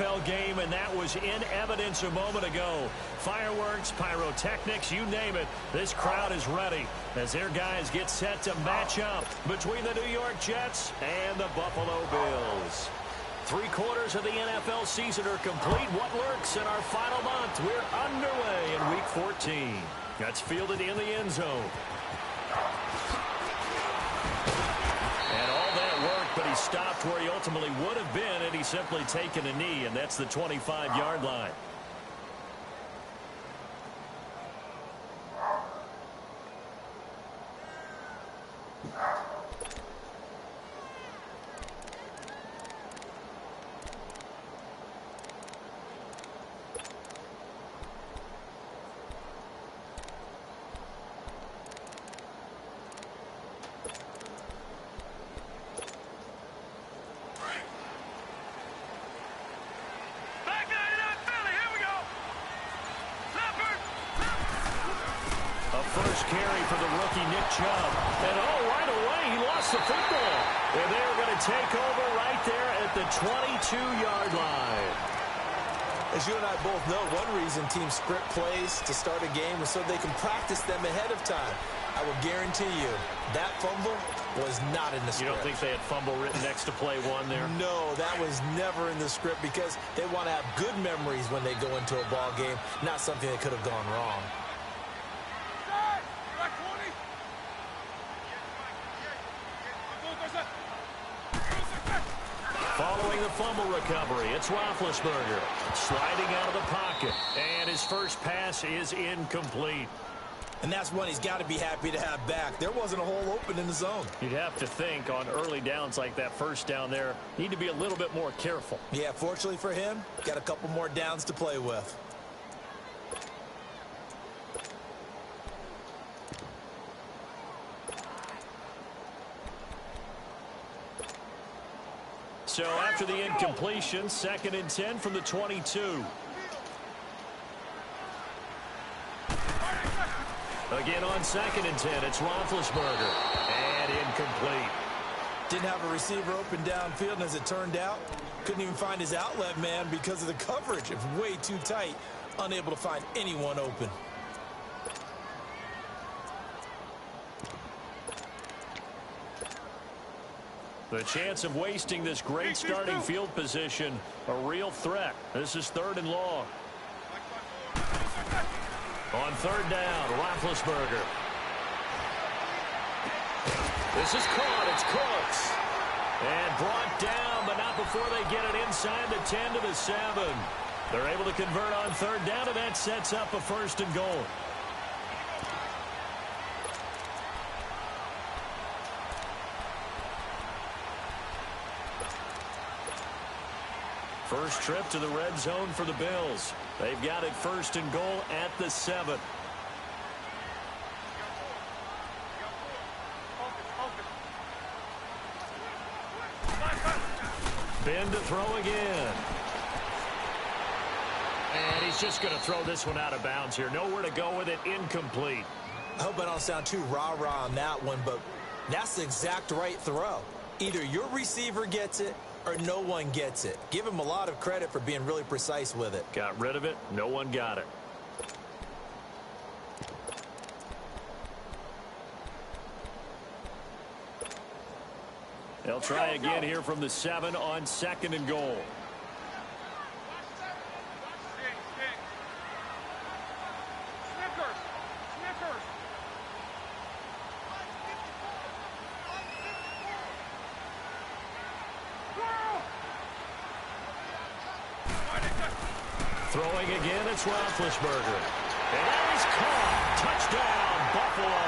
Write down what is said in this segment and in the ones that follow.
NFL game, and that was in evidence a moment ago. Fireworks, pyrotechnics, you name it. This crowd is ready as their guys get set to match up between the New York Jets and the Buffalo Bills. 3/4 of the NFL season are complete. What lurks in our final month? We're underway in Week 14. That's fielded in the end zone. And all that work, but he stopped where he ultimately would have been had he simply taken a knee, and that's the 25-yard line. First carry for the rookie Nick Chubb. And right away he lost the football. And they're going to take over right there at the 22-yard line. As you and I both know, one reason teams script plays to start a game is so they can practice them ahead of time. I will guarantee you that fumble was not in the script. You don't think they had fumble written next to play one there? No, that was never in the script because they want to have good memories when they go into a ball game, not something that could have gone wrong. Following the fumble recovery, it's Roethlisberger sliding out of the pocket, and his first pass is incomplete. And that's one he's got to be happy to have back. There wasn't a hole open in the zone. You'd have to think on early downs like that first down there, need to be a little bit more careful. Yeah, fortunately for him, got a couple more downs to play with. So after the incompletion, 2nd and 10 from the 22. Again on 2nd and 10, it's Roethlisberger. And incomplete. Didn't have a receiver open downfield, and as it turned out, couldn't even find his outlet man because of the coverage. It was way too tight, unable to find anyone open. The chance of wasting this great starting field position, a real threat. This is 3rd and long. On 3rd down, Roethlisberger. This is caught. It's Cooks. And brought down, but not before they get it inside the 10 to the 7. They're able to convert on 3rd down, and that sets up a 1st and goal. First trip to the red zone for the Bills. They've got it 1st and goal at the 7. Ben to throw again. And he's just going to throw this one out of bounds here. Nowhere to go with it. Incomplete. I hope I don't sound too rah-rah on that one, but that's the exact right throw. Either your receiver gets it or no one gets it. Give him a lot of credit for being really precise with it. Got rid of it. No one got it. They'll try again here from the 7 on 2nd and goal. Throwing again, it's Roethlisberger. And he's caught. Touchdown, Buffalo.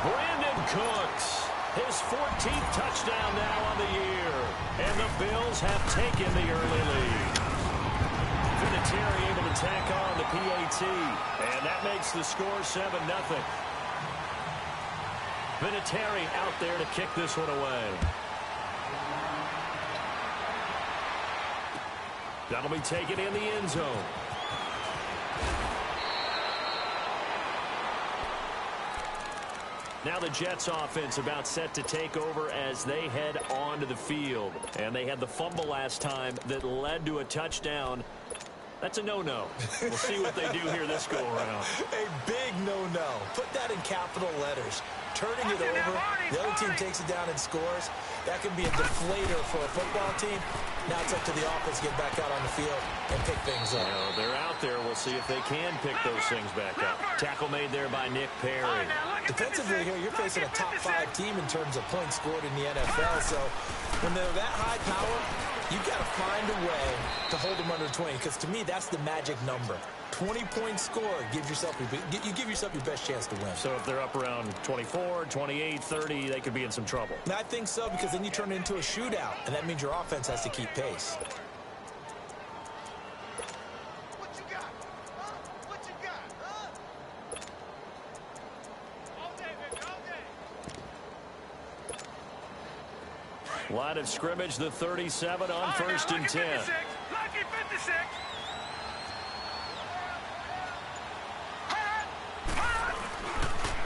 Brandon Cooks, his 14th touchdown now on the year. And the Bills have taken the early lead. Vinatieri able to tack on the PAT. And that makes the score 7-0. Vinatieri out there to kick this one away. That'll be taken in the end zone. Now the Jets offense about set to take over as they head onto the field. And they had the fumble last time that led to a touchdown. That's a no-no. We'll see what they do here this go-around. A big no-no. Put that in capital letters. Turning it over, the other team takes it down and scores. That can be a deflator for a football team. Now it's up to the offense to get back out on the field and pick things up. They're out there. We'll see if they can pick those things back up. Tackle made there by Nick Perry. Defensively here, you're facing a top-5 team in terms of points scored in the NFL. So when they're that high power, you've got to find a way to hold them under 20, because to me, that's the magic number. 20-point score gives yourself you give yourself your best chance to win. So if they're up around 24, 28, 30, they could be in some trouble. And I think so, because then you turn it into a shootout, and that means your offense has to keep pace. What you got? Huh? What you got? Huh? All day, baby, all day. Line of scrimmage, the 37 on first and 10. Lucky 56.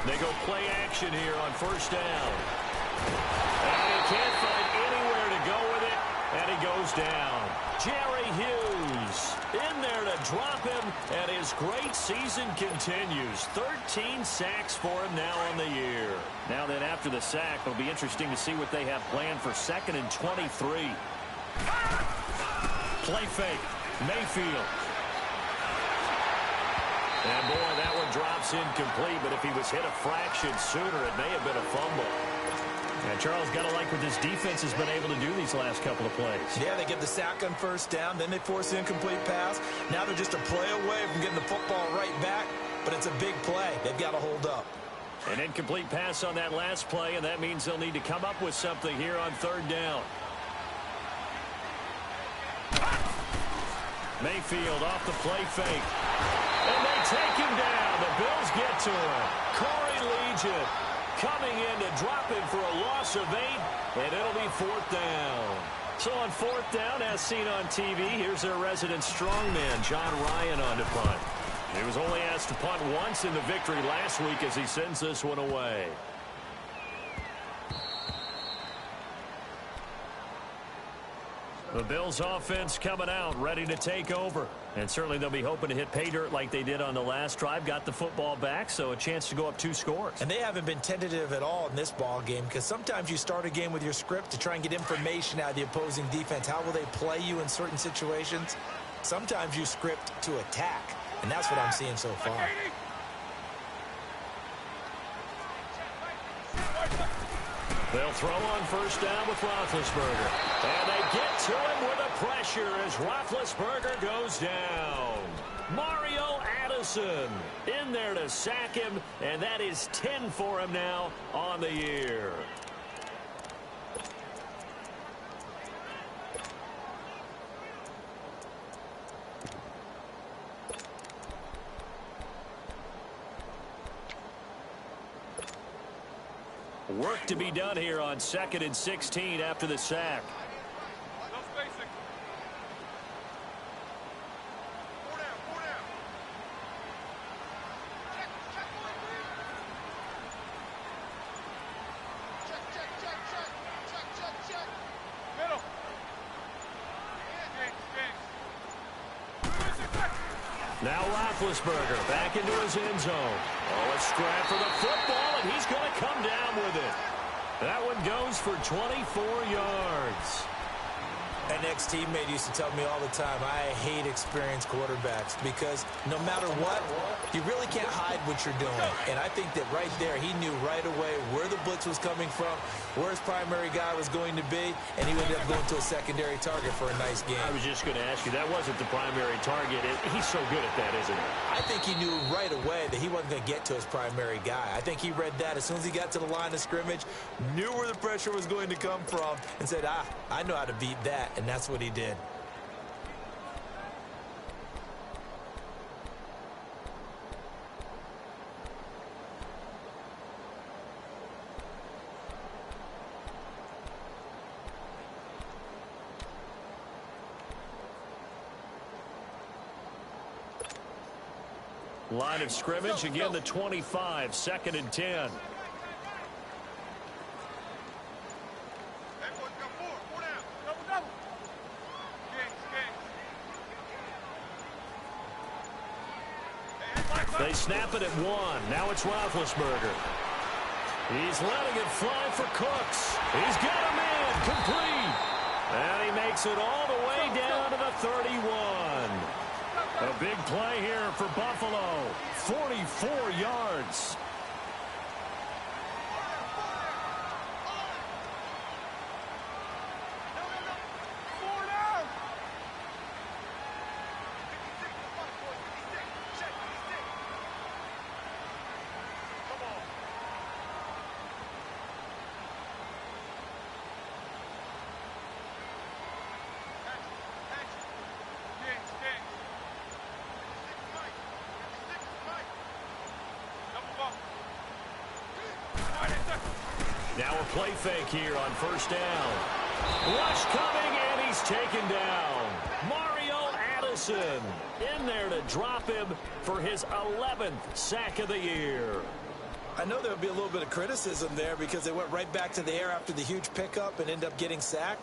They go play action here on first down. And he can't find anywhere to go with it, and he goes down. Jerry Hughes in there to drop him, and his great season continues. 13 sacks for him now on the year. Now then, after the sack, it'll be interesting to see what they have planned for 2nd and 23. Play fake. Mayfield. And, boy, that one drops incomplete, but if he was hit a fraction sooner, it may have been a fumble. And Charles, got to like what this defense has been able to do these last couple of plays. Yeah, they get the sack on first down, then they force the incomplete pass. Now they're just a play away from getting the football right back, but it's a big play. They've got to hold up. An incomplete pass on that last play, and that means they'll need to come up with something here on 3rd down. Mayfield off the play fake. And they take him down. The Bills get to him. Corey Legion coming in to drop him for a loss of 8, and it'll be 4th down. So on 4th down, as seen on TV, here's their resident strongman, John Ryan, on to punt. He was only asked to punt once in the victory last week as he sends this one away. The Bills offense coming out, ready to take over. And certainly they'll be hoping to hit pay dirt like they did on the last drive. Got the football back, so a chance to go up 2 scores. And they haven't been tentative at all in this ball game, because sometimes you start a game with your script to try and get information out of the opposing defense. How will they play you in certain situations? Sometimes you script to attack, and that's what I'm seeing so far. They'll throw on first down with Roethlisberger. And they get to him with the pressure as Roethlisberger goes down. Mario Addison in there to sack him, and that is 10 for him now on the year. Work to be done here on 2nd and 16 after the sack. No spacing. 4 down, 4 down. Check. Middle. Now Roethlisberger back into his end zone. Oh, a scrap for the football, and he's going to come down with it. That one goes for 24 yards. An ex-teammate used to tell me all the time, I hate experienced quarterbacks, because no matter what, you really can't hide what you're doing. And I think that right there, he knew right away where the blitz was coming from, where his primary guy was going to be, and he ended up going to a secondary target for a nice game. I was just going to ask you, that wasn't the primary target. He's so good at that, isn't he? I think he knew right away that he wasn't going to get to his primary guy. I think he read that as soon as he got to the line of scrimmage, knew where the pressure was going to come from, and said, I know how to beat that. And that's what he did. Line of scrimmage, again the 25, 2nd and 10. snap it at 1. Now it's Roethlisberger. He's letting it fly for Cooks. He's got him in. Complete. And he makes it all the way down to the 31. A big play here for Buffalo. 44 yards. Now a play fake here on first down. Rush coming, and he's taken down. Mario Addison in there to drop him for his 11th sack of the year. I know there'll be a little bit of criticism there because they went right back to the air after the huge pickup and end up getting sacked.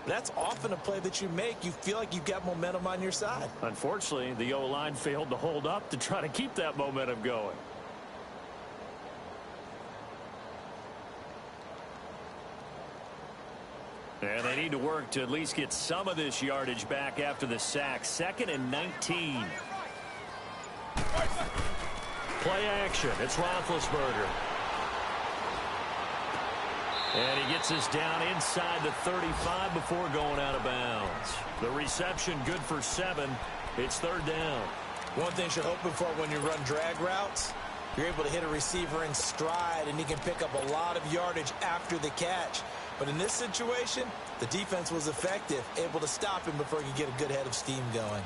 That's often a play that you make. You feel like you've got momentum on your side. Unfortunately, the O-line failed to hold up to try to keep that momentum going. And they need to work to at least get some of this yardage back after the sack. 2nd and 19. Play action. It's Roethlisberger. And he gets us down inside the 35 before going out of bounds. The reception good for 7. It's 3rd down. One thing you're hoping for when you run drag routes, you're able to hit a receiver in stride, and he can pick up a lot of yardage after the catch. But in this situation, the defense was effective, able to stop him before he could get a good head of steam going.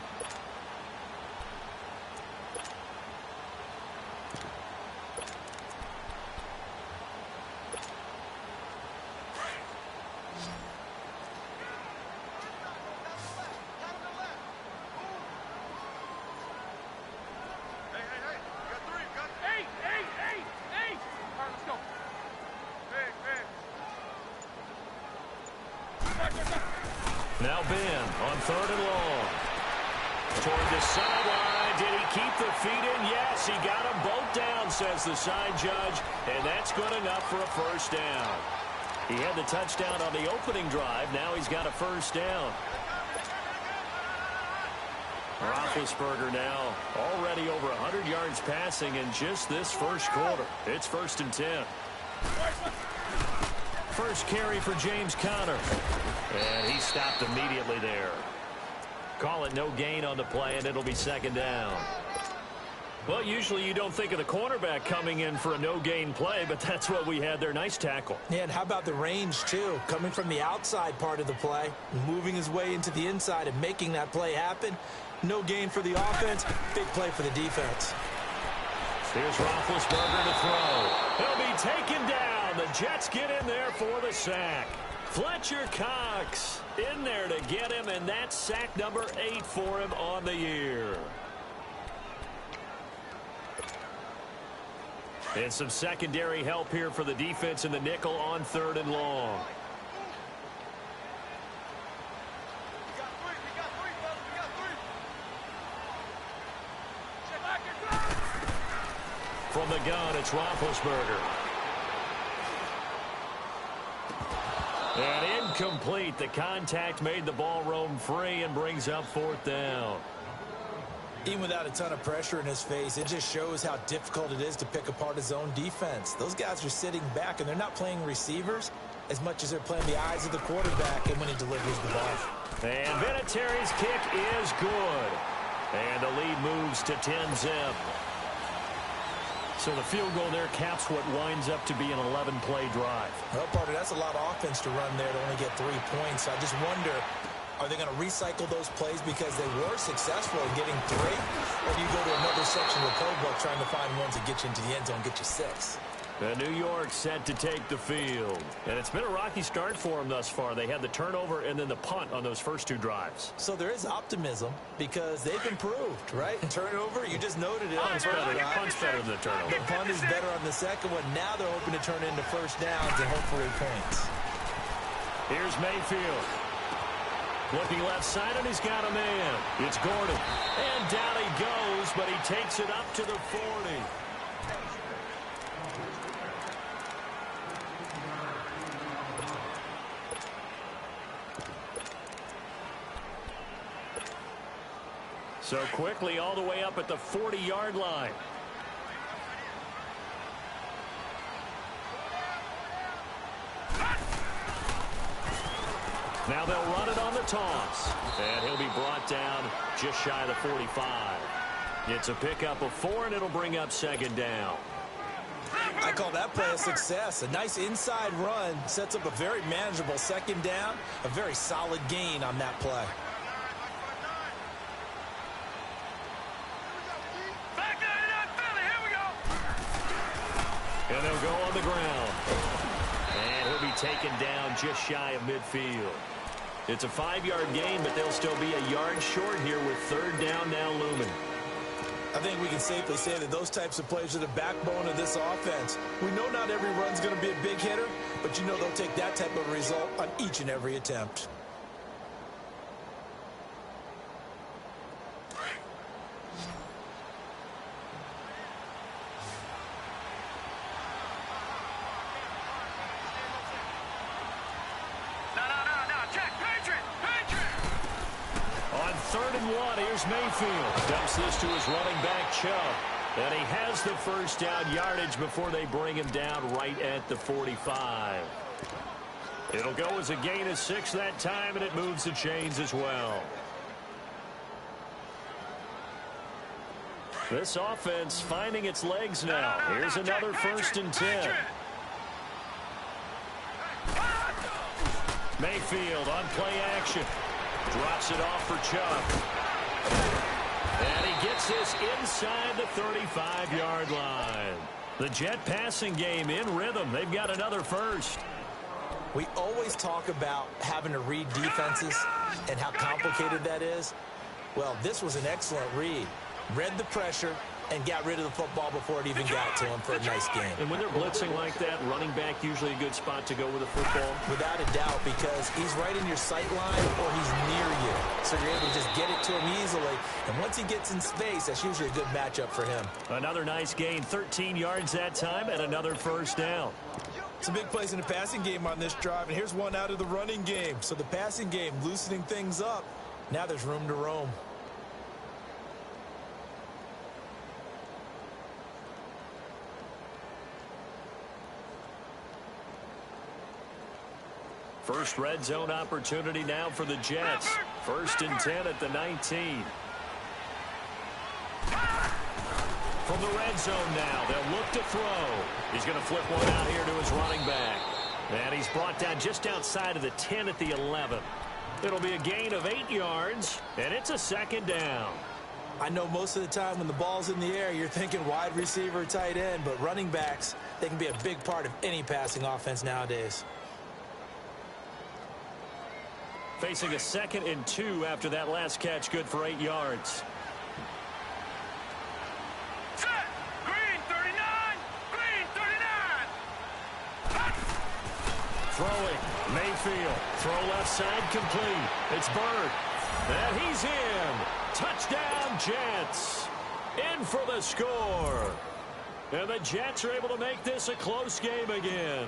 Now Ben on 3rd and long. Toward the sideline. Did he keep the feet in? Yes, he got them both down, says the side judge. And that's good enough for a first down. He had the touchdown on the opening drive. Now he's got a first down. Roethlisberger now already over 100 yards passing in just this first quarter. It's 1st and 10. First carry for James Conner. And he stopped immediately there. Call it no gain on the play, and it'll be 2nd down. Well, usually you don't think of the cornerback coming in for a no-gain play, but that's what we had there. Nice tackle. Yeah, and how about the range, too? Coming from the outside part of the play, moving his way into the inside and making that play happen. No gain for the offense, big play for the defense. Here's Roethlisberger to throw. He'll be taken down. The Jets get in there for the sack. Fletcher Cox in there to get him, and that's sack number 8 for him on the year. And some secondary help here for the defense in the nickel on 3rd and long. From the gun, it's Roethlisberger. And incomplete. The contact made the ball roam free and brings up 4th down. Even without a ton of pressure in his face, it just shows how difficult it is to pick apart his own defense. Those guys are sitting back, and they're not playing receivers as much as they're playing the eyes of the quarterback and when he delivers the ball. And Vinatieri's kick is good. And the lead moves to 10-zip. So the field goal there caps what winds up to be an 11-play drive. Well, partner, that's a lot of offense to run there to only get 3 points. I just wonder, are they going to recycle those plays because they were successful in getting 3? Or do you go to another section of the playbook trying to find ones that get you into the end zone, get you 6? And New York set to take the field. And it's been a rocky start for them thus far. They had the turnover and then the punt on those first 2 drives. So there is optimism because they've improved, right? Turnover, you just noted it. Punt's better than the turnover. The punt is better on the second one. Now they're hoping to turn it into first downs and hopefully points. Here's Mayfield. Looking left side, and he's got a man. It's Gordon. And down he goes, but he takes it up to the 40. So quickly all the way up at the 40-yard line. Now they'll run it on the toss. And he'll be brought down just shy of the 45. It's a pickup of 4, and it'll bring up second down. I call that play a success. A nice inside run sets up a very manageable second down. A very solid gain on that play. And they'll go on the ground. And he'll be taken down just shy of midfield. It's a 5-yard gain, but they'll still be a yard short here with third down now looming. I think we can safely say that those types of plays are the backbone of this offense. We know not every run's going to be a big hitter, but you know they'll take that type of result on each and every attempt. Mayfield dumps this to his running back, Chubb. And he has the first down yardage before they bring him down right at the 45. It'll go as a gain of 6 that time, and it moves the chains as well. This offense finding its legs now. Here's another 1st and 10. Mayfield on play action. Drops it off for Chubb. And he gets this inside the 35-yard line. The Jet passing game in rhythm. They've got another first. We always talk about having to read defenses and how complicated that is. Well, this was an excellent read. Read the pressure and got rid of the football before it even got to him for a nice game. And when they're blitzing like that, running back usually a good spot to go with the football? Without a doubt, because he's right in your sight line or he's near you. So you're able to just get it to him easily. And once he gets in space, that's usually a good matchup for him. Another nice gain, 13 yards that time, and another first down. Some big plays in the passing game on this drive, and here's one out of the running game. So the passing game loosening things up. Now there's room to roam. First red zone opportunity now for the Jets. 1st and 10 at the 19. From the red zone now, they'll look to throw. He's going to flip one out here to his running back. And he's brought down just outside of the 10 at the 11. It'll be a gain of 8 yards, and it's a second down. I know most of the time when the ball's in the air, you're thinking wide receiver, tight end, but running backs, they can be a big part of any passing offense nowadays. Facing a 2nd and 2 after that last catch, good for 8 yards. Set! Green 39! Green 39! Throwing. Mayfield. Throw left side complete. It's Bird. And he's in. Touchdown, Jets. In for the score. And the Jets are able to make this a close game again.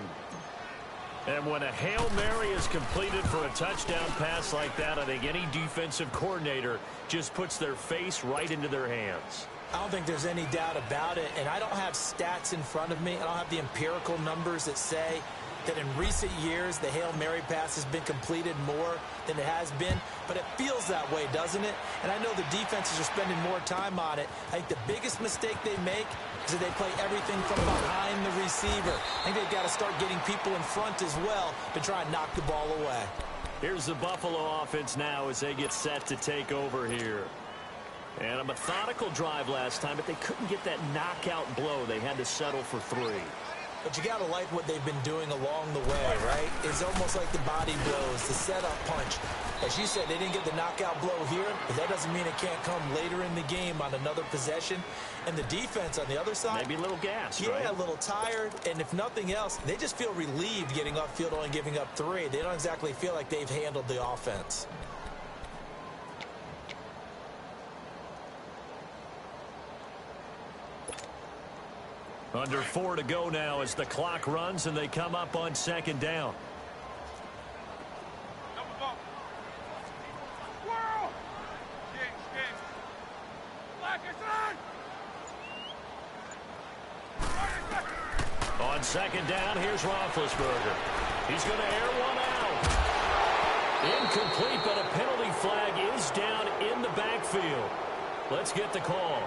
And when a Hail Mary is completed for a touchdown pass like that, I think any defensive coordinator just puts their face right into their hands. I don't think there's any doubt about it, and I don't have stats in front of me. I don't have the empirical numbers that say that in recent years the Hail Mary pass has been completed more than it has been, but it feels that way, doesn't it? And I know the defenses are spending more time on it. I think the biggest mistake they make is that they play everything from behind the receiver. I think they've got to start getting people in front as well to try and knock the ball away. Here's the Buffalo offense now as they get set to take over here. And a methodical drive last time, but they couldn't get that knockout blow. They had to settle for 3. But you got to like what they've been doing along the way, right? It's almost like the body blows, the setup punch. As you said, they didn't get the knockout blow here, but that doesn't mean it can't come later in the game on another possession. And the defense on the other side, maybe a little gassed, yeah, right? A little tired. And if nothing else, they just feel relieved getting upfield, only giving up 3. They don't exactly feel like they've handled the offense. Under 4 to go now as the clock runs and they come up on second down. On second down, here's Roethlisberger. He's going to air one out. Incomplete, but a penalty flag is down in the backfield. Let's get the call.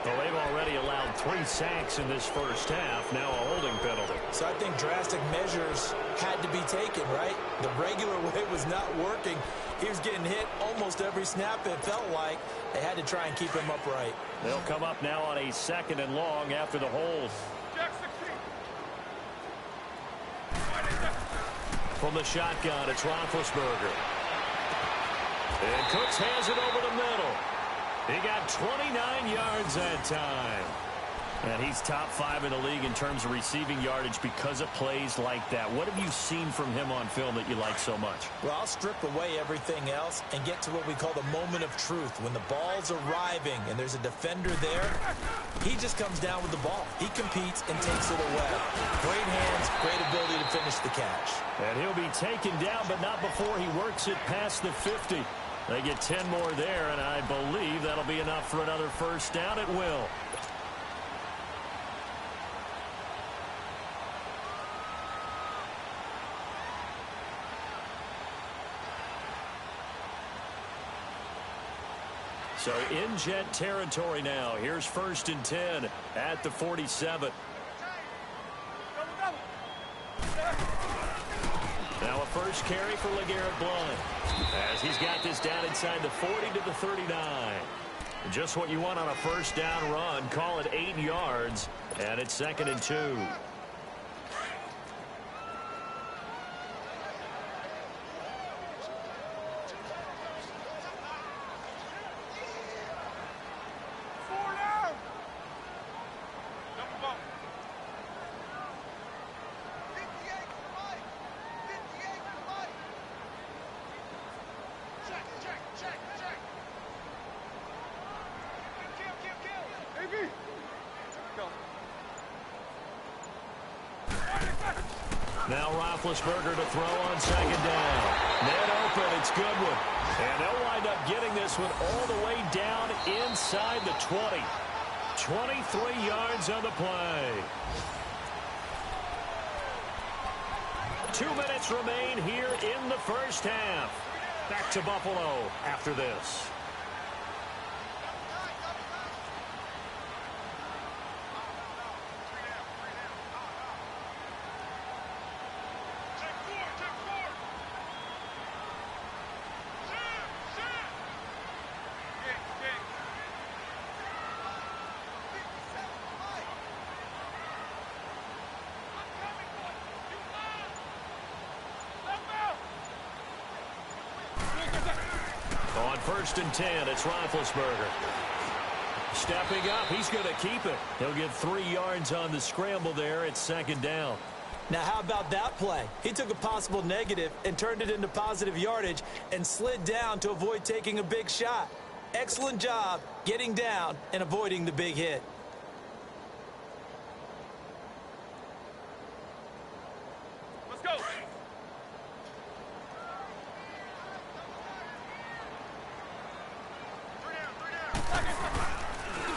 Well, they've already allowed 3 sacks in this first half, now a holding penalty. So I think drastic measures had to be taken, right? The regular way was not working. He was getting hit almost every snap, it felt like. They had to try and keep him upright. They'll come up now on a 2nd and long after the hold. From the shotgun, it's Roethlisberger. And Cooks hands it over the middle. He got 29 yards that time. And he's top 5 in the league in terms of receiving yardage because of plays like that. What have you seen from him on film that you like so much? Well, I'll strip away everything else and get to what we call the moment of truth. When the ball's arriving and there's a defender there, he just comes down with the ball. He competes and takes it away. Great hands, great ability to finish the catch. And he'll be taken down, but not before he works it past the 50. They get 10 more there, and I believe that'll be enough for another first down. It will. So in Jet territory now. Here's 1st and 10 at the 47. Now a first carry for LeGarrette Blount as he's got this down inside the 40 to the 39. Just what you want on a first down run. Call it 8 yards, and it's 2nd and 2. Now Roethlisberger to throw on 2nd down. Net open, it's Goodwin. And they'll wind up getting this one all the way down inside the 20. 23 yards on the play. 2 minutes remain here in the first half. Back to Buffalo after this. On 1st and 10, it's Roethlisberger. Stepping up, he's going to keep it. He'll get 3 yards on the scramble there. It's 2nd down. Now, how about that play? He took a possible negative and turned it into positive yardage and slid down to avoid taking a big shot. Excellent job getting down and avoiding the big hit. Let's go.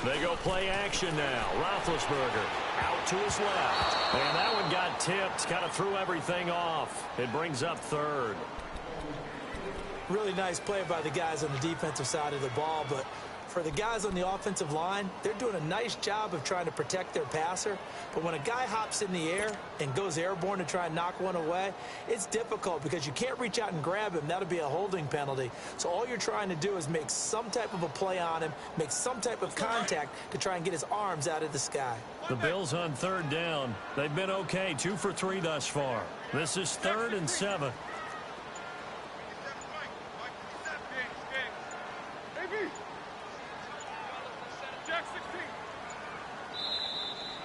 They go play action now. Roethlisberger out to his left. And that one got tipped. Kind of threw everything off. It brings up 3rd. Really nice play by the guys on the defensive side of the ball, but for the guys on the offensive line, they're doing a nice job of trying to protect their passer. But when a guy hops in the air and goes airborne to try and knock one away, it's difficult because you can't reach out and grab him. That'll be a holding penalty. So all you're trying to do is make some type of a play on him, make some type of contact to try and get his arms out of the sky. The Bills on 3rd down. They've been okay, 2 for 3 thus far. This is 3rd and 7.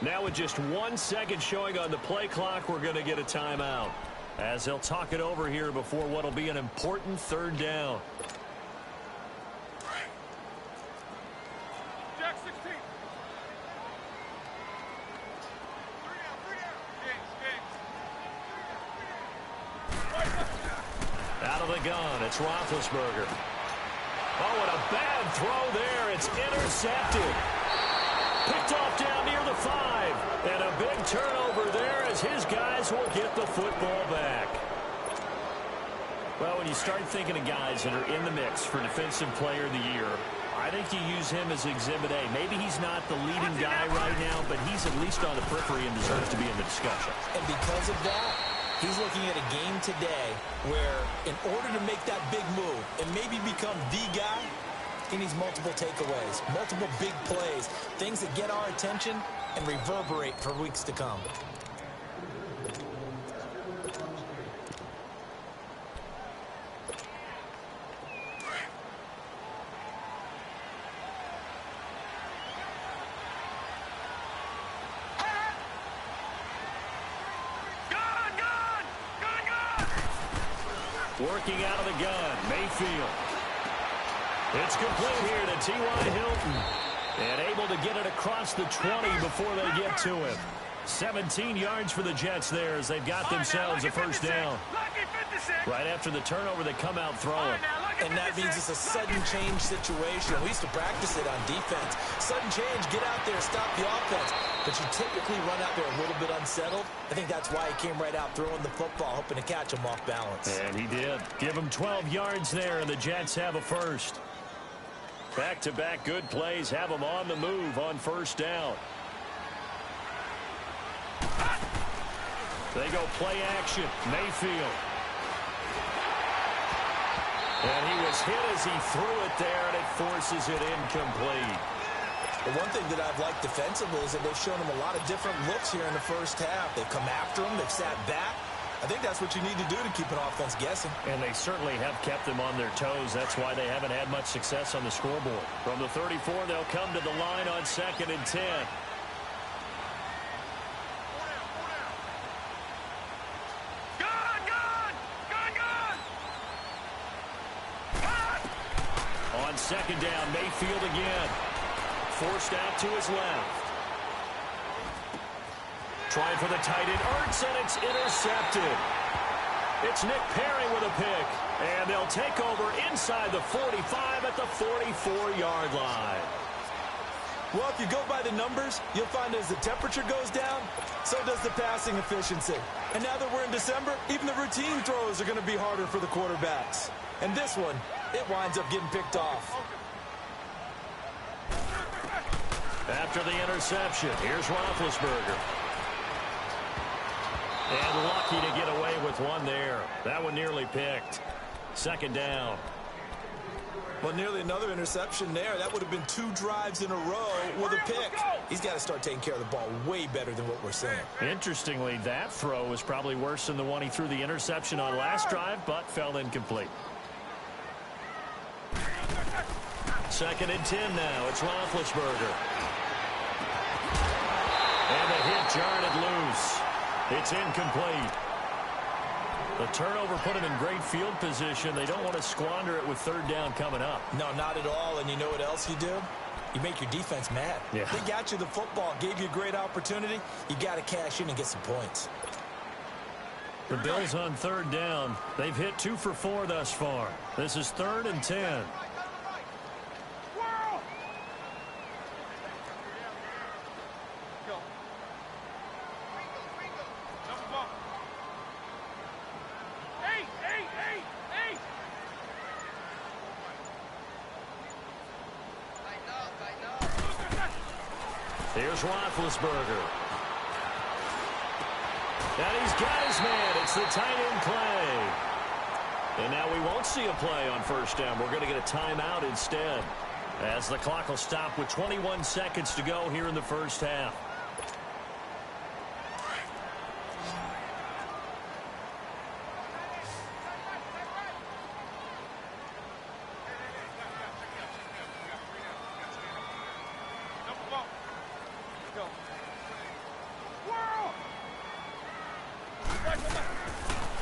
Now with just 1 second showing on the play clock, we're going to get a timeout as they'll talk it over here before what will be an important 3rd down. of the gun. It's Roethlisberger. Oh, and a bad throw there. It's intercepted. Picked off down near the 5. And a big turnover there as his guys will get the football back. Well, when you start thinking of guys that are in the mix for Defensive Player of the Year, I think you use him as Exhibit A. Maybe he's not the leading guy right now, but he's at least on the periphery and deserves to be in the discussion. And because of that, he's looking at a game today where in order to make that big move and maybe become the guy, he needs multiple takeaways, multiple big plays, things that get our attention and reverberate for weeks to come. Working out of the gun, Mayfield. It's complete here to T.Y. Hilton. And able to get it across the 20 before they get to him. 17 yards for the Jets there as they've got themselves a first down. Right after the turnover, they come out throwing. And that means it's a sudden change situation. We used to practice it on defense. Sudden change, get out there, stop the offense. But you typically run out there a little bit unsettled. I think that's why he came right out throwing the football, hoping to catch him off balance. And he did. Give him 12 yards there, and the Jets have a first. Back-to-back good plays have them on the move on first down. They go play action. Mayfield. And he was hit as he threw it there, and it forces it incomplete. The one thing that I've liked defensively is that they've shown him a lot of different looks here in the first half. They've come after him. They've sat back. I think that's what you need to do to keep an offense guessing. And they certainly have kept them on their toes. That's why they haven't had much success on the scoreboard. From the 34, they'll come to the line on 2nd and 10. On 2nd down, Mayfield again. Forced out to his left. Trying for the tight end, Ertz, and it's intercepted. It's Nick Perry with a pick, and they'll take over inside the 45 at the 44-yard line. Well, if you go by the numbers, you'll find as the temperature goes down, so does the passing efficiency. And now that we're in December, even the routine throws are going to be harder for the quarterbacks. And this one, it winds up getting picked off. After the interception, here's Roethlisberger. And lucky to get away with one there. That one nearly picked. 2nd down. Well, nearly another interception there. That would have been 2 drives in a row with a pick. He's got to start taking care of the ball way better than what we're seeing. Interestingly, that throw was probably worse than the one he threw the interception on last drive, but fell incomplete. 2nd and 10 now. It's Roethlisberger. And the hit jarred it loose. It's incomplete. The turnover put him in great field position. They don't want to squander it with 3rd down coming up. No, not at all. And you know what else you do? You make your defense mad. Yeah. They got you the football, gave you a great opportunity. You got to cash in and get some points. The Bills on 3rd down. They've hit 2 for 4 thus far. This is 3rd and 10. Here's Roethlisberger. And he's got his man. It's the tight end play. And now we won't see a play on 1st down. We're going to get a timeout instead, as the clock will stop with 21 seconds to go here in the 1st half.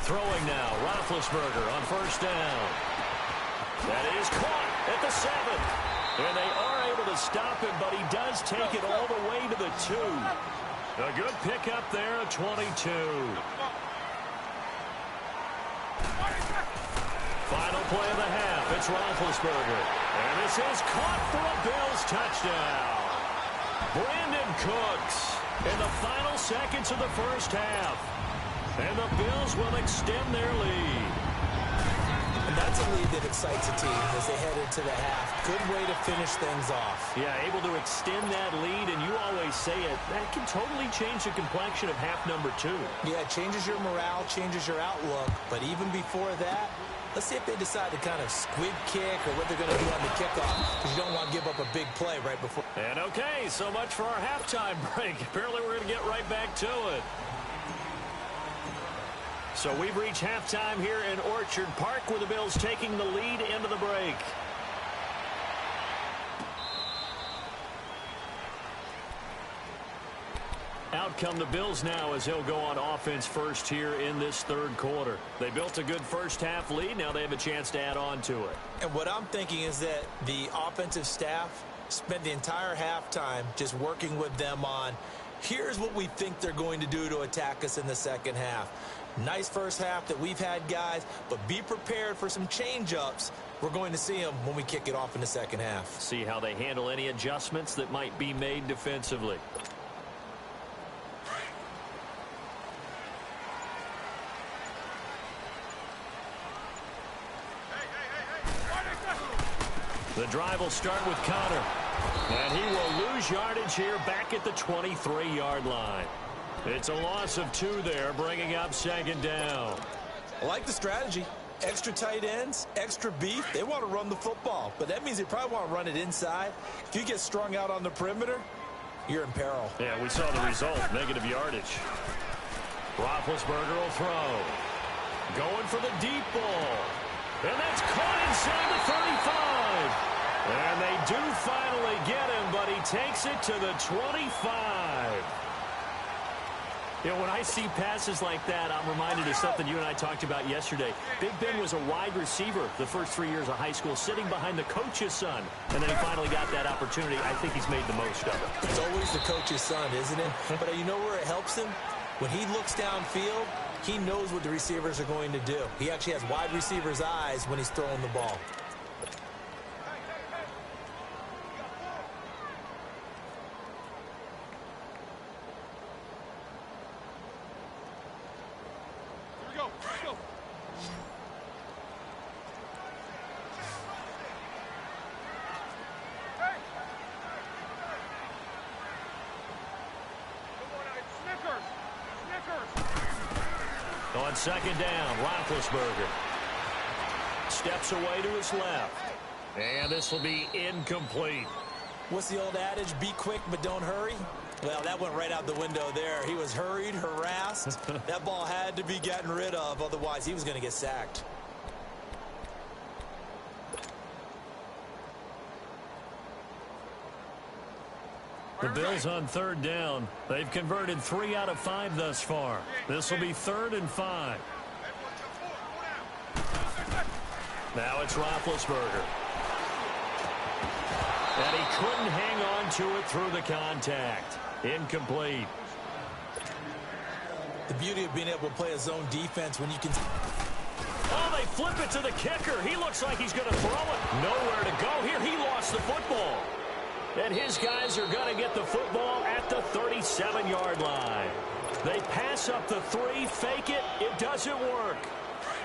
Throwing now, Roethlisberger on 1st down. That is caught at the 7. And they are able to stop him, but he does take it all the way to the 2. A good pickup there at 22. Final play of the half. It's Roethlisberger. And this is caught for a Bills touchdown. Brandon Cooks in the final seconds of the first half. And the Bills will extend their lead. And that's a lead that excites a team as they head into the half. Good way to finish things off. Yeah, able to extend that lead, and you always say it, that can totally change the complexion of half number 2. Yeah, it changes your morale, changes your outlook. But even before that, let's see if they decide to kind of squib kick or what they're going to do on the kickoff, because you don't want to give up a big play right before. And okay, so much for our halftime break. Apparently we're going to get right back to it. So we've reached halftime here in Orchard Park with the Bills taking the lead into the break. Out come the Bills now as he'll go on offense first here in this third quarter. They built a good first half lead. Now they have a chance to add on to it. And what I'm thinking is that the offensive staff spent the entire halftime just working with them on, here's what we think they're going to do to attack us in the second half. Nice first half that we've had, guys, but be prepared for some change-ups. We're going to see them when we kick it off in the second half. See how they handle any adjustments that might be made defensively. The drive will start with Connor. And he will lose yardage here back at the 23-yard line. It's a loss of 2 there, bringing up second down. I like the strategy. Extra tight ends, extra beef. They want to run the football, but that means they probably want to run it inside. If you get strung out on the perimeter, you're in peril. Yeah, we saw the result, negative yardage. Roethlisberger will throw. Going for the deep ball. And that's caught inside the 35. And they do finally get him, but he takes it to the 25. You know, when I see passes like that, I'm reminded of something you and I talked about yesterday. Big Ben was a wide receiver the first 3 years of high school, sitting behind the coach's son. And then he finally got that opportunity. I think he's made the most of it. It's always the coach's son, isn't it? But you know where it helps him? When he looks downfield, he knows what the receivers are going to do. He actually has wide receivers' eyes when he's throwing the ball. On second down, Roethlisberger steps away to his left. And this will be incomplete. What's the old adage? Be quick, but don't hurry. Well, that went right out the window there. He was hurried, harassed. That ball had to be gotten rid of. Otherwise, he was going to get sacked. The Bills on third down. They've converted 3 out of 5 thus far. This will be 3rd and 5. Now it's Roethlisberger. And he couldn't hang on to it through the contact. Incomplete. The beauty of being able to play a zone defense when you can... Oh, they flip it to the kicker. He looks like he's going to throw it. Nowhere to go. Here, he lost the football. And his guys are going to get the football at the 37-yard line. They pass up the 3, fake it. It doesn't work.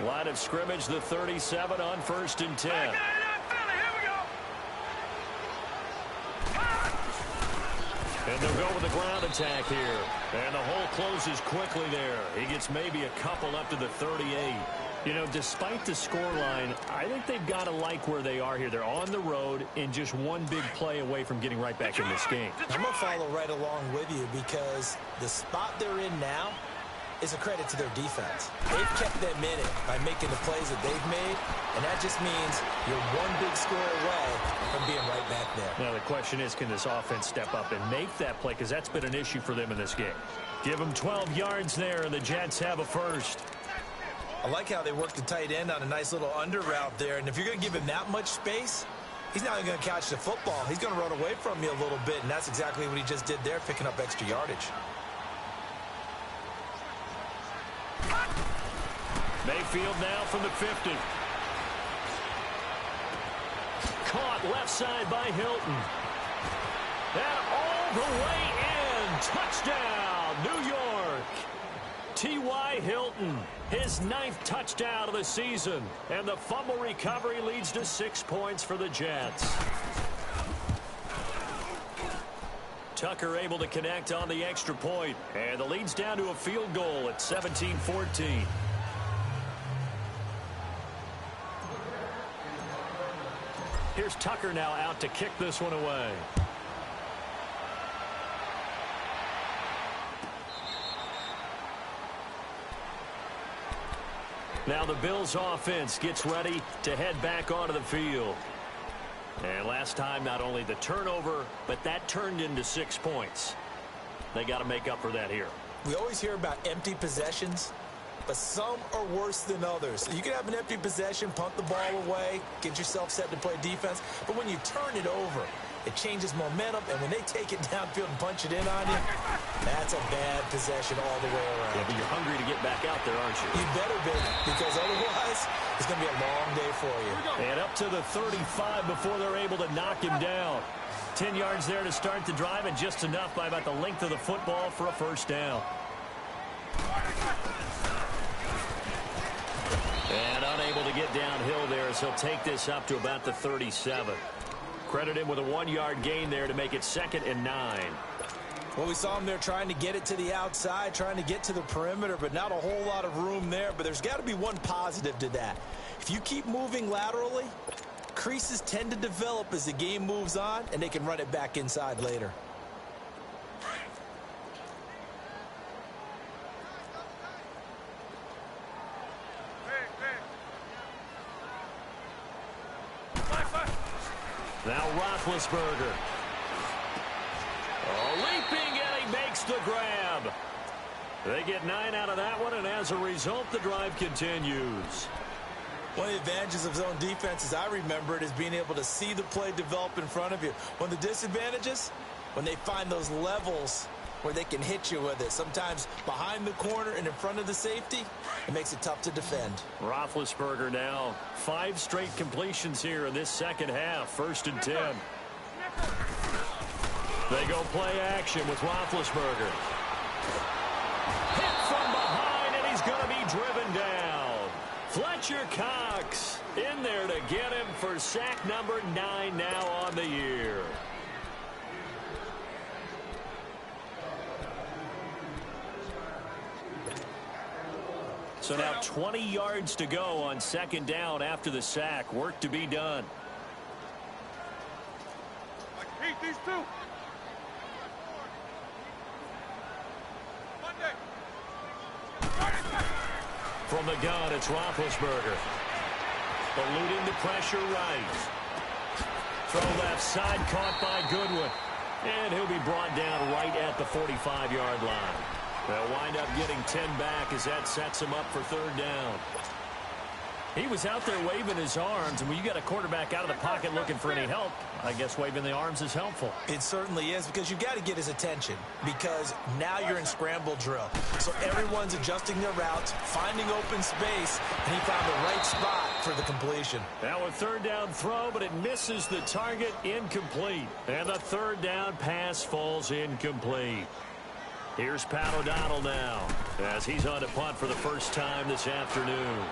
Line of scrimmage, the 37 on 1st and 10. And they'll go with the ground attack here. And the hole closes quickly there. He gets maybe a couple up to the 38. You know, despite the scoreline, I think they've got to like where they are here. They're on the road and just one big play away from getting right back in this game. I'm going to follow right along with you because the spot they're in now is a credit to their defense. They've kept them in it by making the plays that they've made, and that just means you're one big score away from being right back there. Now, the question is, can this offense step up and make that play? Because that's been an issue for them in this game. Give them 12 yards there, and the Jets have a first. I like how they worked the tight end on a nice little under route there. And if you're going to give him that much space, he's not going to catch the football. He's going to run away from you a little bit, and that's exactly what he just did there, picking up extra yardage. Mayfield now from the 50. caught left side by Hilton. And all the way in. Touchdown, New York. T.Y. Hilton, his 9th touchdown of the season. And the fumble recovery leads to 6 points for the Jets. Tucker able to connect on the extra point. And the lead's down to a field goal at 17-14. Here's Tucker now out to kick this one away. Now the Bills offense gets ready to head back onto the field. And last time, not only the turnover, but that turned into 6 points. They got to make up for that here. We always hear about empty possessions, but some are worse than others. You can have an empty possession, punt the ball away, get yourself set to play defense, but when you turn it over, it changes momentum, and when they take it downfield and punch it in on you, that's a bad possession all the way around. Yeah, but you're hungry to get back out there, aren't you? You better be, because otherwise it's going to be a long day for you. And up to the 35 before they're able to knock him down. 10 yards there to start the drive, and just enough by about the length of the football for a first down. And unable to get downhill there as he'll take this up to about the 37. Credit him with a 1-yard gain there to make it 2nd and 9. Well, we saw him there trying to get it to the outside, trying to get to the perimeter, but not a whole lot of room there. But there's got to be one positive to that. If you keep moving laterally, creases tend to develop as the game moves on, and they can run it back inside later. Now Roethlisberger. Oh, leaping, and he makes the grab. They get 9 out of that one, and as a result, the drive continues. One of the advantages of zone defense, as I remember it, is being able to see the play develop in front of you. One of the disadvantages, when they find those levels where they can hit you with it, sometimes behind the corner and in front of the safety, it makes it tough to defend. Roethlisberger now 5 straight completions here in this second half. 1st and 10. They go play action with Roethlisberger. Hit from behind, and he's going to be driven down. Fletcher Cox in there to get him for sack number 9 now on the year. So now 20 yards to go on 2nd down after the sack. Work to be done. Beat these two. From the gun, it's Roethlisberger. Eluding the pressure right. Throw left side, caught by Goodwin. And he'll be brought down right at the 45-yard line. They'll wind up getting 10 back as that sets him up for 3rd down. He was out there waving his arms, and when you got a quarterback out of the pocket looking for any help, I guess waving the arms is helpful. It certainly is, because you've got to get his attention, because now you're in scramble drill. So everyone's adjusting their routes, finding open space, and he found the right spot for the completion. Now a 3rd down throw, but it misses the target, incomplete. And the 3rd down pass falls incomplete. Here's Pat O'Donnell now, as he's on to punt for the first time this afternoon.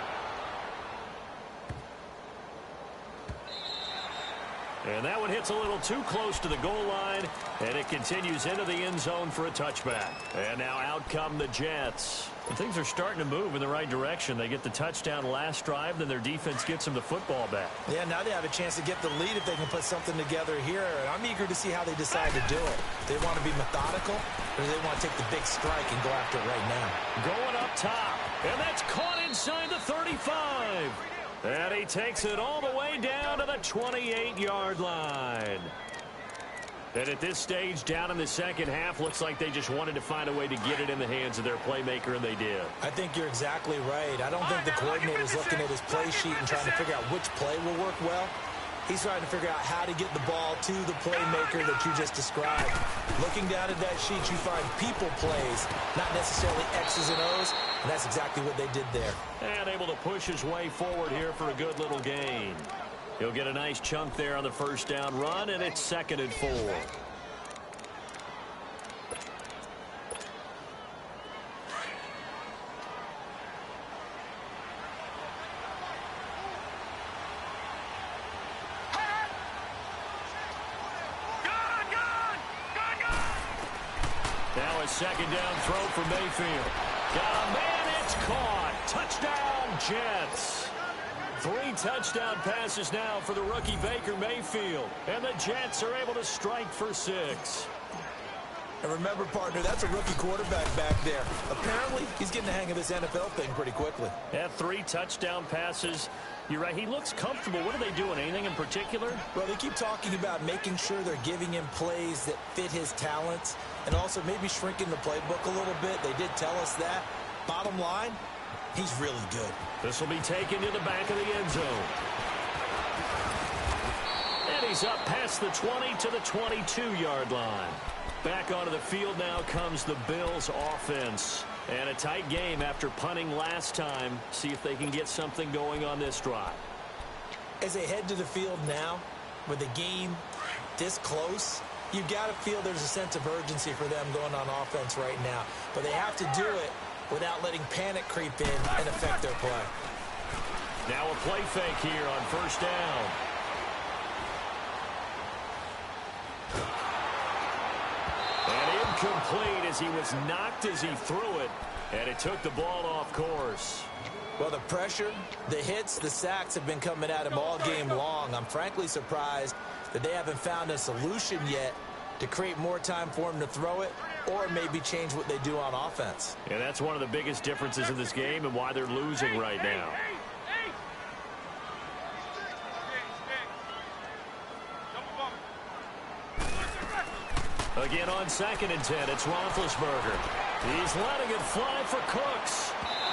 And that one hits a little too close to the goal line, and it continues into the end zone for a touchback. And now out come the Jets. And things are starting to move in the right direction. They get the touchdown last drive, then their defense gets them the football back. Yeah, now they have a chance to get the lead if they can put something together here. And I'm eager to see how they decide to do it. They want to be methodical, or do they want to take the big strike and go after it right now? Going up top, and that's caught inside the 35. And he takes it all the way down to the 28-yard line. And at this stage, down in the second half, looks like they just wanted to find a way to get it in the hands of their playmaker, and they did. I think you're exactly right. I don't think the coordinator's looking at his play sheet and trying to figure out which play will work well. He's trying to figure out how to get the ball to the playmaker that you just described. Looking down at that sheet, you find people plays, not necessarily X's and O's, and that's exactly what they did there. And able to push his way forward here for a good little gain. He'll get a nice chunk there on the first down run, and it's 2nd and 4. Now a 2nd down throw for Mayfield. Got a man, it's caught. Touchdown, Jets. 3 touchdown passes now for the rookie Baker Mayfield. And the Jets are able to strike for 6. And remember, partner, that's a rookie quarterback back there. Apparently, he's getting the hang of this NFL thing pretty quickly. Yeah, 3 touchdown passes. You're right, he looks comfortable. What are they doing, anything in particular? Well, they keep talking about making sure they're giving him plays that fit his talents and also maybe shrinking the playbook a little bit. They did tell us that. Bottom line, he's really good. This will be taken to the back of the end zone. And he's up past the 20 to the 22-yard line. Back onto the field now comes the Bills offense. And a tight game after punting last time. See if they can get something going on this drive. As they head to the field now, with the game this close, you've got to feel there's a sense of urgency for them going on offense right now. But they have to do it without letting panic creep in and affect their play. Now a play fake here on first down. And incomplete as he was knocked as he threw it. And it took the ball off course. Well, the pressure, the hits, the sacks have been coming at him all game long. I'm frankly surprised that they haven't found a solution yet to create more time for him to throw it or maybe change what they do on offense. Yeah, that's one of the biggest differences in this game and why they're losing right now. Again on 2nd and 10, it's Roethlisberger. He's letting it fly for Cooks.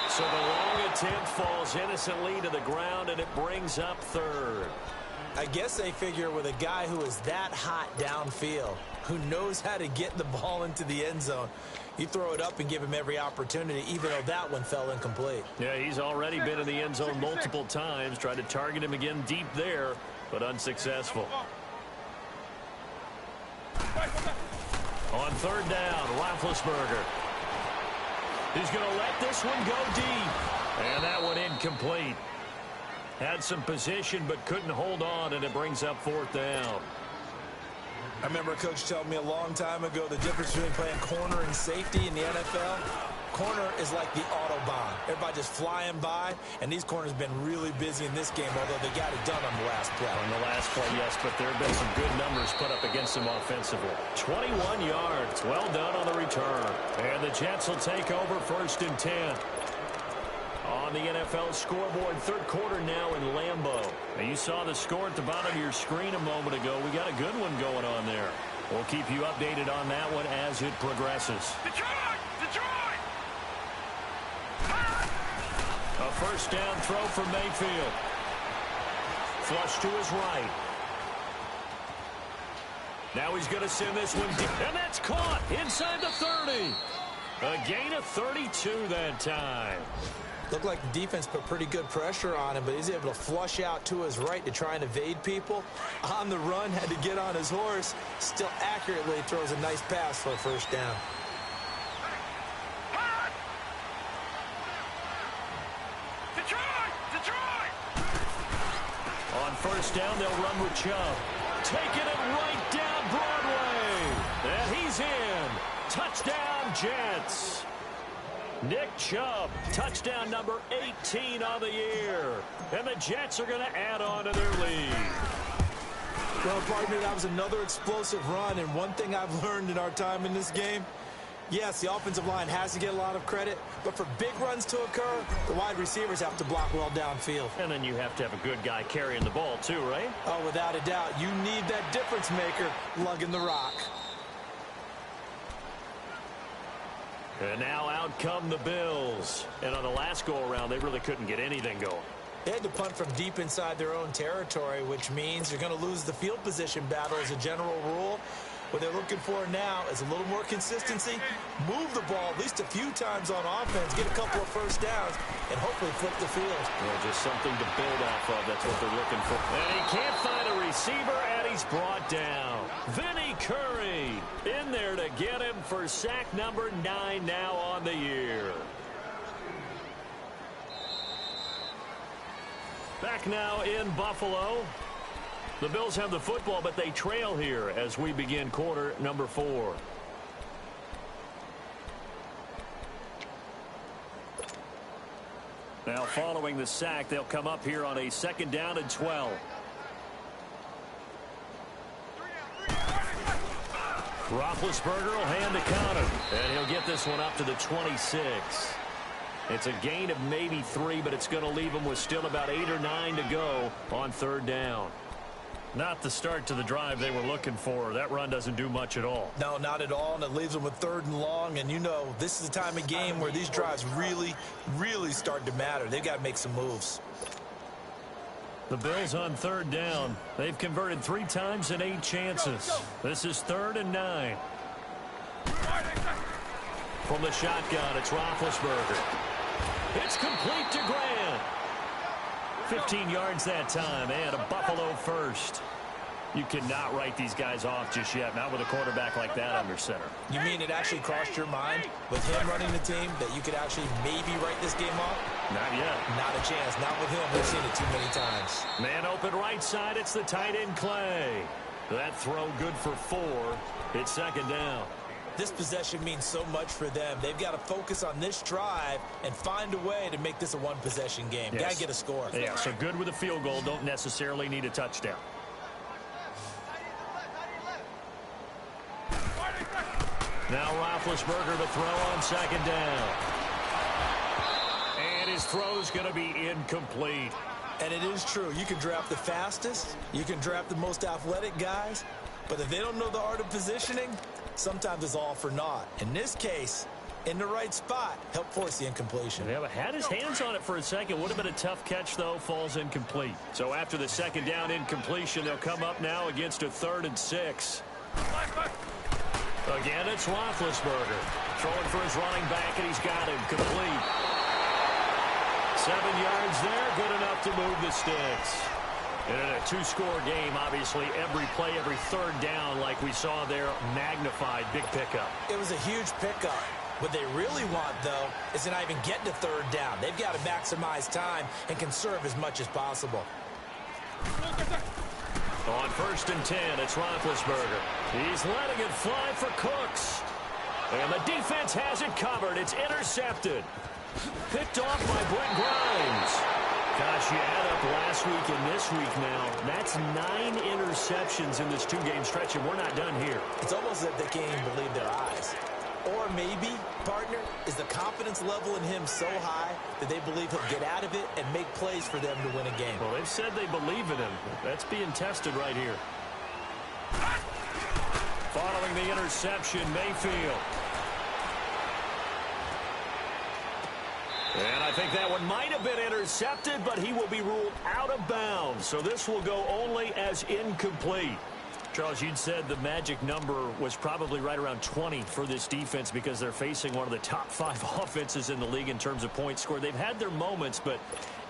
So the long attempt falls innocently to the ground, and it brings up 3rd. I guess they figure with a guy who is that hot downfield, who knows how to get the ball into the end zone, you throw it up and give him every opportunity, even though that one fell incomplete. Yeah, he's already been in the end zone multiple times, tried to target him again deep there, but unsuccessful. On 3rd down, Roethlisberger. He's going to let this one go deep. And that one incomplete. Had some position but couldn't hold on, and it brings up 4th down. I remember a coach telling me a long time ago the difference between playing corner and safety in the NFL. Corner is like the Autobahn. Everybody just flying by, and these corners have been really busy in this game, although they got it done on the last play. On the last play, yes, but there have been some good numbers put up against them offensively. 21 yards, well done on the return. And the Jets will take over 1st and 10. On the NFL scoreboard, 3rd quarter now in Lambeau. Now you saw the score at the bottom of your screen a moment ago. We got a good one going on there. We'll keep you updated on that one as it progresses. Detroit! Detroit! A first down throw for Mayfield. Flush to his right. Now he's going to send this one deep. And that's caught inside the 30. A gain of 32 that time. Looked like the defense put pretty good pressure on him, but he's able to flush out to his right to try and evade people. On the run, had to get on his horse. Still accurately throws a nice pass for a first down. Detroit! Detroit! On first down, they'll run with Chubb. Taking it right down Broadway. And he's in. Touchdown, Jets. Nick Chubb, touchdown number 18 on the year. And the Jets are going to add on to their lead. Well, partner, that was another explosive run, and one thing I've learned in our time in this game, yes, the offensive line has to get a lot of credit, but for big runs to occur, the wide receivers have to block well downfield. And then you have to have a good guy carrying the ball too, right? Oh, without a doubt, you need that difference maker lugging the rock. And now out come the Bills. And on the last go-around, they really couldn't get anything going. They had to punt from deep inside their own territory, which means you're going to lose the field position battle as a general rule. What they're looking for now is a little more consistency, move the ball at least a few times on offense, get a couple of first downs, and hopefully flip the field. Yeah, just something to build off of. That's what they're looking for. And he can't find a receiver, and he's brought down. Vinny Curry in there to get him for sack number 9 now on the year. Back now in Buffalo. The Bills have the football, but they trail here as we begin quarter number 4. Now following the sack, they'll come up here on a 2nd down and 12. Roethlisberger will hand the counter, and he'll get this one up to the 26. It's a gain of maybe 3, but it's going to leave him with still about 8 or 9 to go on 3rd down. Not the start to the drive they were looking for. That run doesn't do much at all. No, not at all, and it leaves them with 3rd and long. And, you know, this is the time of game where these drives really, really start to matter. They've got to make some moves. The Bills on 3rd down. They've converted 3 times in 8 chances. This is 3rd and 9. From the shotgun, it's Roethlisberger. It's complete to Grant. 15 yards that time, and a Buffalo first. You cannot write these guys off just yet, not with a quarterback like that under center. You mean it actually crossed your mind with him running the team that you could actually maybe write this game off? Not yet. Not a chance. Not with him. We've seen it too many times. Man open right side. It's the tight end Clay. That throw good for 4. It's 2nd down. This possession means so much for them. They've got to focus on this drive and find a way to make this a one-possession game. Yes. Got to get a score. Yeah, so good with a field goal. Don't necessarily need a touchdown. Now Roethlisberger to throw on 2nd down. And his throw's going to be incomplete. And it is true. You can draft the fastest. You can draft the most athletic guys. But if they don't know the art of positioning, sometimes it's all for naught. In this case, in the right spot, help force the incompletion. Yeah, but had his hands on it for a second. Would have been a tough catch, though. Falls incomplete. So after the 2nd down incompletion, they'll come up now against a 3rd and 6. Again, it's Roethlisberger. Throwing for his running back, and he's got him complete. 7 yards there, good enough to move the sticks. And in a 2-score game, obviously, every play, every 3rd down, like we saw there, magnified. Big pickup. It was a huge pickup. What they really want, though, is to not even get to 3rd down. They've got to maximize time and conserve as much as possible. On 1st and 10, it's Roethlisberger. He's letting it fly for Cooks. And the defense has it covered. It's intercepted. Picked off by Brent Grimes. Gosh, you add up last week and this week now. That's 9 interceptions in this 2-game stretch, and we're not done here. It's almost as if they can't even believe their eyes. Or maybe, partner, is the confidence level in him so high that they believe he'll get out of it and make plays for them to win a game. Well, they've said they believe in him. That's being tested right here. Following the interception, Mayfield. And I think that one might have been intercepted, but he will be ruled out of bounds. So this will go only as incomplete. Charles, you'd said the magic number was probably right around 20 for this defense because they're facing one of the top 5 offenses in the league in terms of points scored. They've had their moments, but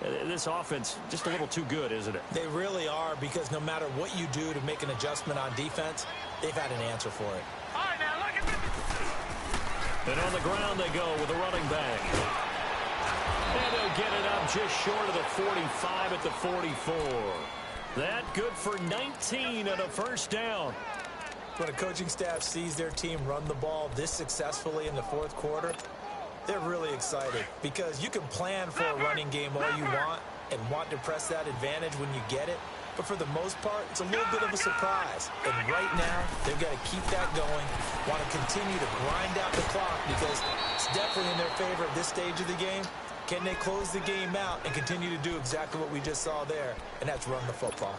this offense just a little too good, isn't it? They really are, because no matter what you do to make an adjustment on defense, they've had an answer for it. All right, now look at this. And on the ground they go with a running back. And they'll get it up just short of the 45 at the 44. That good for 19 and a 1st down. When a coaching staff sees their team run the ball this successfully in the 4th quarter, they're really excited, because you can plan for a running game all you want and want to press that advantage when you get it. But for the most part, it's a little bit of a surprise. And right now, they've got to keep that going, want to continue to grind out the clock, because it's definitely in their favor at this stage of the game. Can they close the game out and continue to do exactly what we just saw there, and that's run the football.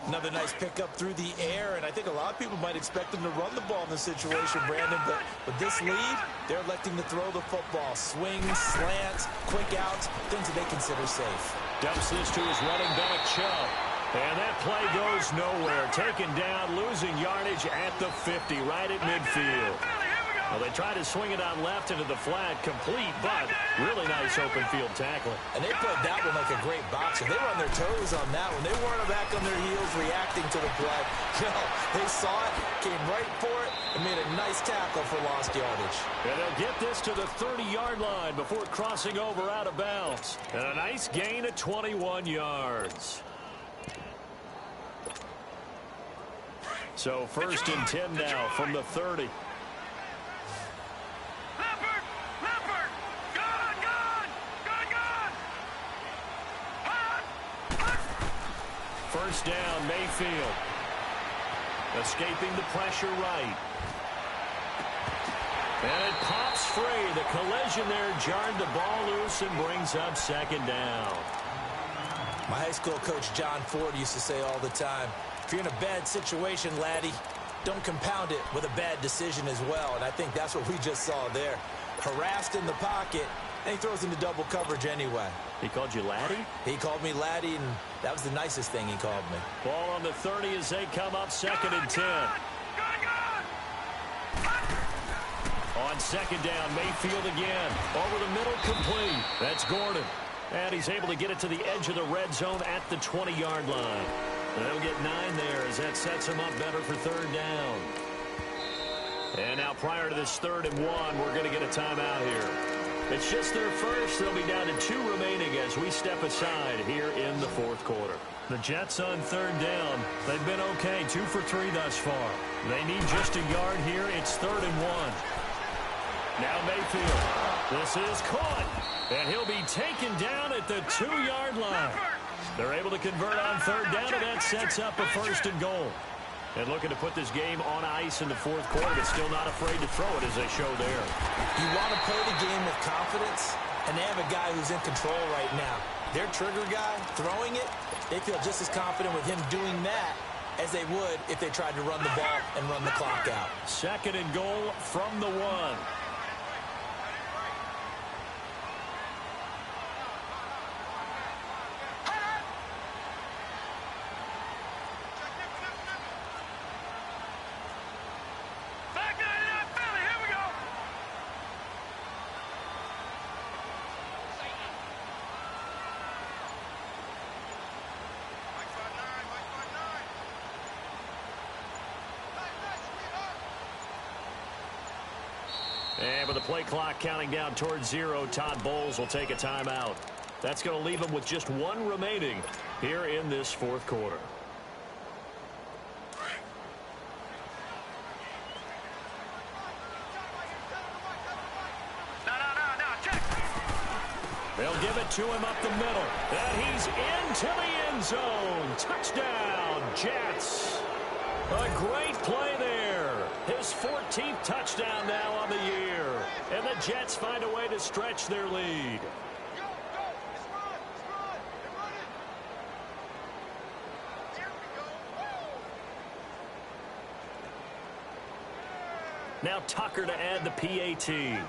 Another nice pickup through the air, and I think a lot of people might expect them to run the ball in this situation, Brandon, but with this lead, they're electing to throw the football. Swings, slants, quick outs, things that they consider safe. Dumps this to his running back, Chubb. And that play goes nowhere. Taken down, losing yardage at the 50, right at midfield. Well, they tried to swing it on left into the flat, complete, but really nice open field tackling. And they played that one like a great boxer. They were on their toes on that one. They weren't back on their heels reacting to the play. No, they saw it, came right for it, and made a nice tackle for lost yardage. And they'll get this to the 30-yard line before crossing over out of bounds. And a nice gain of 21 yards. So first and 10 now from the 30. First down, Mayfield. Escaping the pressure right. And it pops free. The collision there jarred the ball loose and brings up second down. My high school coach, John Ford, used to say all the time, if you're in a bad situation, laddie, don't compound it with a bad decision as well. And I think that's what we just saw there. Harassed in the pocket, and he throws into double coverage anyway. He called you laddie? He called me laddie, and that was the nicest thing he called me. Ball on the 30 as they come up second and 10. On second down, Mayfield again. Over the middle, complete. That's Gordon. And he's able to get it to the edge of the red zone at the 20-yard line. And they'll get 9 there as that sets him up better for third down. And now prior to this 3rd and 1, we're going to get a timeout here. It's just their first. They'll be down to 2 remaining as we step aside here in the 4th quarter. The Jets on 3rd down. They've been okay, 2 for 3 thus far. They need just a yard here. It's 3rd and 1. Now Mayfield. This is caught. And he'll be taken down at the 2-yard line. They're able to convert on 3rd down, and that sets up a 1st and goal. And looking to put this game on ice in the 4th quarter, but still not afraid to throw it as they show there. You want to play the game with confidence, and they have a guy who's in control right now. Their trigger guy, throwing it, they feel just as confident with him doing that as they would if they tried to run the ball and run the clock out. 2nd and goal from the 1. And with the play clock counting down towards 0, Todd Bowles will take a timeout. That's going to leave him with just 1 remaining here in this 4th quarter. They'll give it to him up the middle. And he's into the end zone. Touchdown, Jets. A great play there. His 14th touchdown now on the year. And the Jets find a way to stretch their lead. Now Tucker to add the PAT.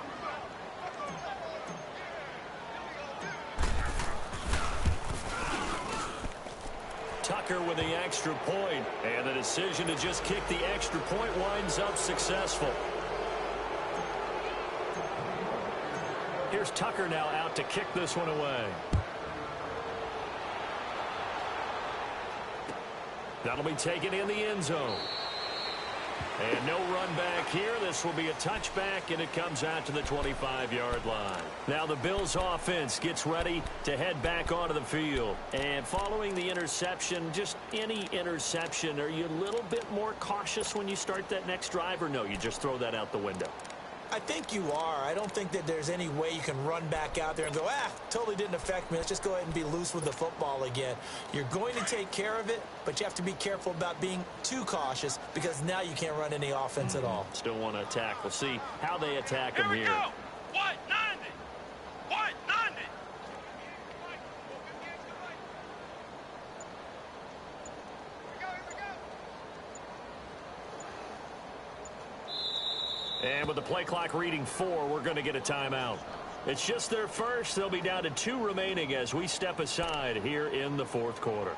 Tucker with the extra point, and the decision to just kick the extra point winds up successful. Here's Tucker now out to kick this one away. That'll be taken in the end zone. And no run back here. This will be a touchback, and it comes out to the 25-yard line. Now the Bills offense gets ready to head back onto the field. And following the interception, just any interception, are you a little bit more cautious when you start that next drive, or no, you just throw that out the window? I think you are. I don't think that there's any way you can run back out there and go, totally didn't affect me. Let's just go ahead and be loose with the football again. You're going to take care of it, but you have to be careful about being too cautious because now you can't run any offense at all. Still want to attack. We'll see how they attack him here. Here we go. White 90. White 90. And with the play clock reading 4, we're going to get a timeout. It's just their first. They'll be down to 2 remaining as we step aside here in the 4th quarter.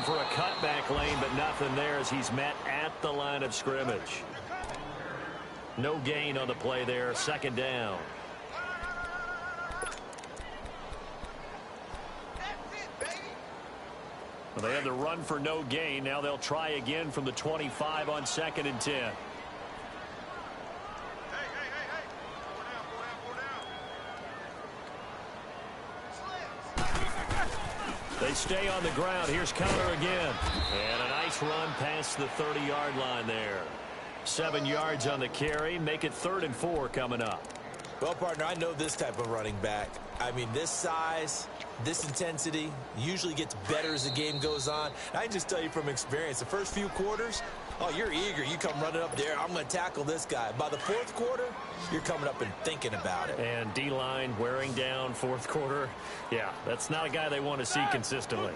for a cutback lane, but nothing there as he's met at the line of scrimmage. No gain on the play there, second down. Well, they had the run for no gain. Now they'll try again from the 25 on 2nd and 10. They stay on the ground. Here's Connor again. And a nice run past the 30-yard line there. 7 yards on the carry. Make it 3rd and 4 coming up. Well, partner, I know this type of running back. I mean, this size, this intensity usually gets better as the game goes on. I can just tell you from experience, the first few quarters, oh, you're eager. You come running up there, I'm going to tackle this guy. By the 4th quarter, you're coming up and thinking about it. And D-line wearing down 4th quarter. Yeah, that's not a guy they want to see consistently.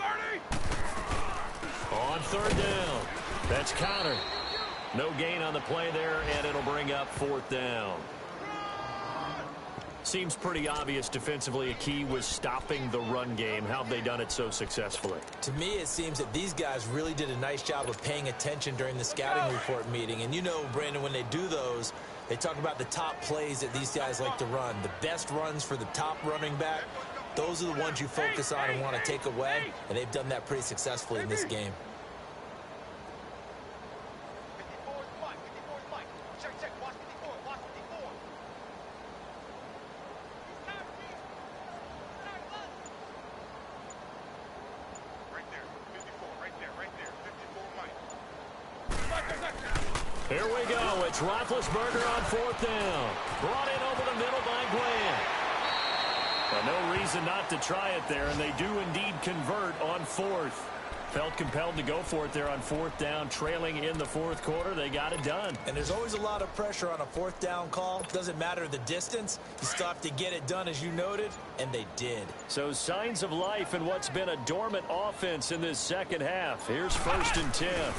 On 3rd down, that's Connor. No gain on the play there, and it'll bring up 4th down. Seems pretty obvious defensively a key was stopping the run game. How have they done it so successfully? To me, it seems that these guys really did a nice job of paying attention during the scouting report meeting. And you know, Brandon, when they do those, they talk about the top plays that these guys like to run. The best runs for the top running back, those are the ones you focus on and want to take away. And they've done that pretty successfully in this game. Here we go. It's Roethlisberger on 4th down. Brought in over the middle by Glenn. But no reason not to try it there, and they do indeed convert on 4th. Felt compelled to go for it there on 4th down, trailing in the 4th quarter. They got it done. And there's always a lot of pressure on a 4th down call. Doesn't matter the distance. You still have to get it done, as you noted, and they did. So signs of life in what's been a dormant offense in this second half. Here's 1st and 10.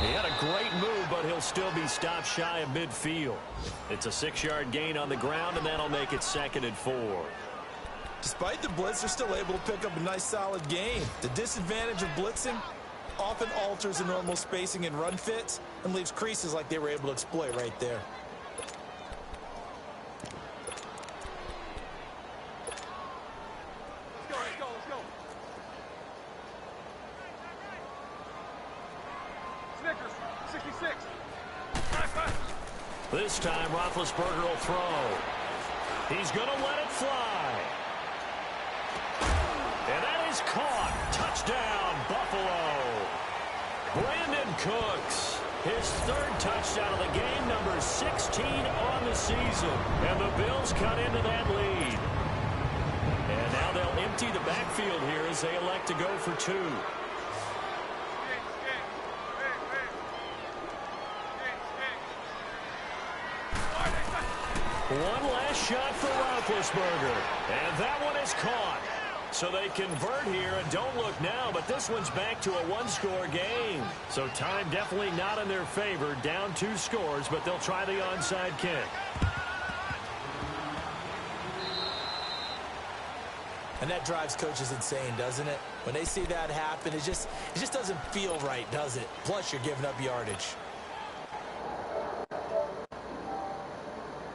He had a great move, but he'll still be stopped shy of midfield. It's a 6-yard gain on the ground, and that'll make it 2nd and 4. Despite the blitz, they're still able to pick up a nice, solid gain. The disadvantage of blitzing often alters the normal spacing and run fits and leaves creases like they were able to exploit right there. This time, Roethlisberger will throw. He's going to let it fly. And that is caught. Touchdown, Buffalo. Brandon Cooks, his 3rd touchdown of the game, number 16 on the season. And the Bills cut into that lead. And now they'll empty the backfield here as they elect to go for 2. One last shot for Roethlisberger, and that one is caught. So they convert here, and don't look now, but this one's back to a 1-score game. So time definitely not in their favor, down 2 scores, but they'll try the onside kick. And that drives coaches insane, doesn't it? When they see that happen, it just doesn't feel right, does it? Plus, you're giving up yardage.